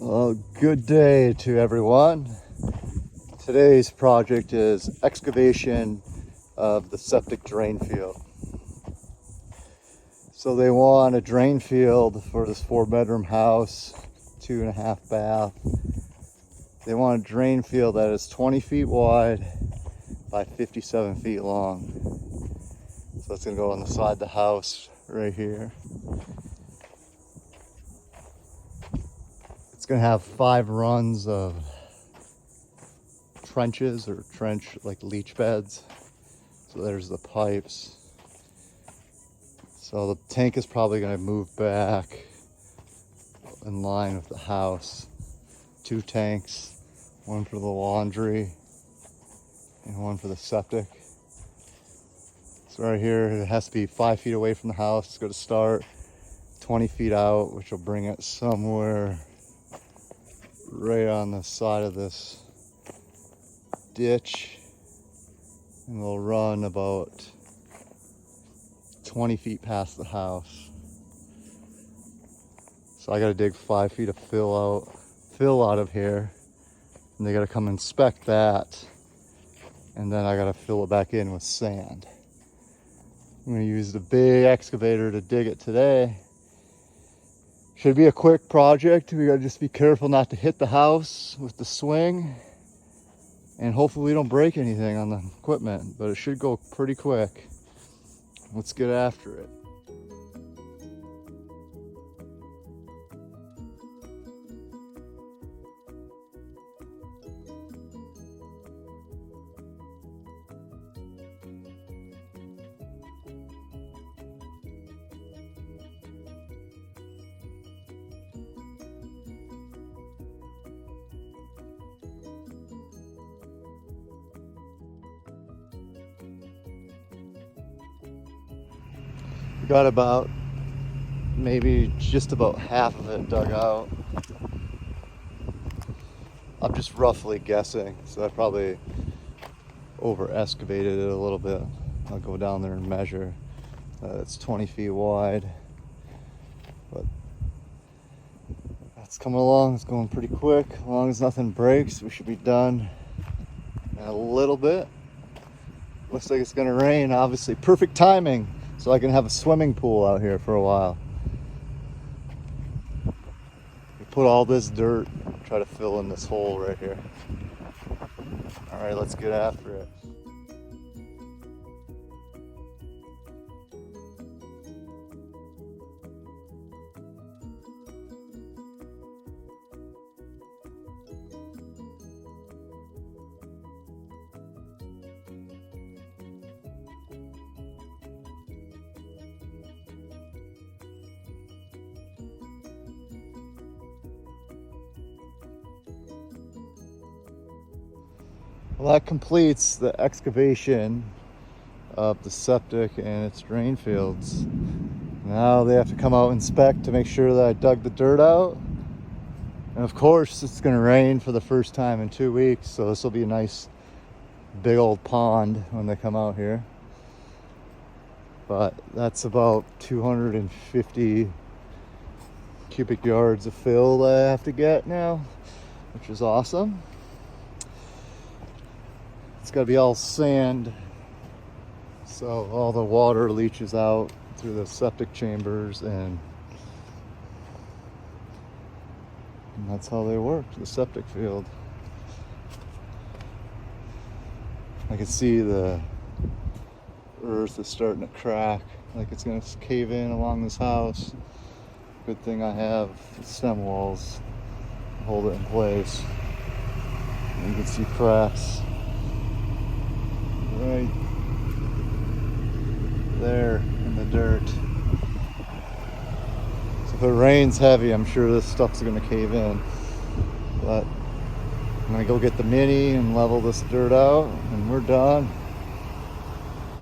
Well, good day to everyone. Today's project is excavation of the septic drain field. So they want a drain field for this 4-bedroom house, 2.5 bath. They want a drain field that is 20 feet wide by 57 feet long. So that's gonna go on the side of the house right here. It's gonna have 5 runs of trenches or trench like leach beds. So there's the pipes. So the tank is probably gonna move back in line with the house. 2 tanks, one for the laundry and one for the septic. So right here, it has to be 5 feet away from the house. It's gonna start 20 feet out, which will bring it somewhere right on the side of this ditch, and we'll run about 20 feet past the house. So I gotta dig 5 feet of fill out of here, and they gotta come inspect that, and then I gotta fill it back in with sand. I'm gonna use the big excavator to dig it today. Should be a quick project. We gotta just be careful not to hit the house with the swing, and hopefully we don't break anything on the equipment, but it should go pretty quick. Let's get after it. We got about maybe just about half of it dug out. I'm just roughly guessing, so I probably over excavated it a little bit. I'll go down there and measure. It's 20 feet wide, but that's coming along. It's going pretty quick. As long as nothing breaks, we should be done in a little bit. Looks like it's gonna rain, obviously. Perfect timing, so I can have a swimming pool out here for a while. We put all this dirt, try to fill in this hole right here. All right, let's get after it. Well, that completes the excavation of the septic and its drain fields. Now they have to come out and inspect to make sure that I dug the dirt out. And of course, it's going to rain for the first time in 2 weeks, so this will be a nice big old pond when they come out here. But that's about 250 cubic yards of fill that I have to get now, which is awesome. It's got to be all sand, so all the water leaches out through the septic chambers, and that's how they work, the septic field. I can see the earth is starting to crack, like it's going to cave in along this house. Good thing I have stem walls to hold it in place. And you can see cracks right there in the dirt. So if it rains heavy, I'm sure this stuff's gonna cave in. But I'm gonna go get the mini and level this dirt out, and we're done.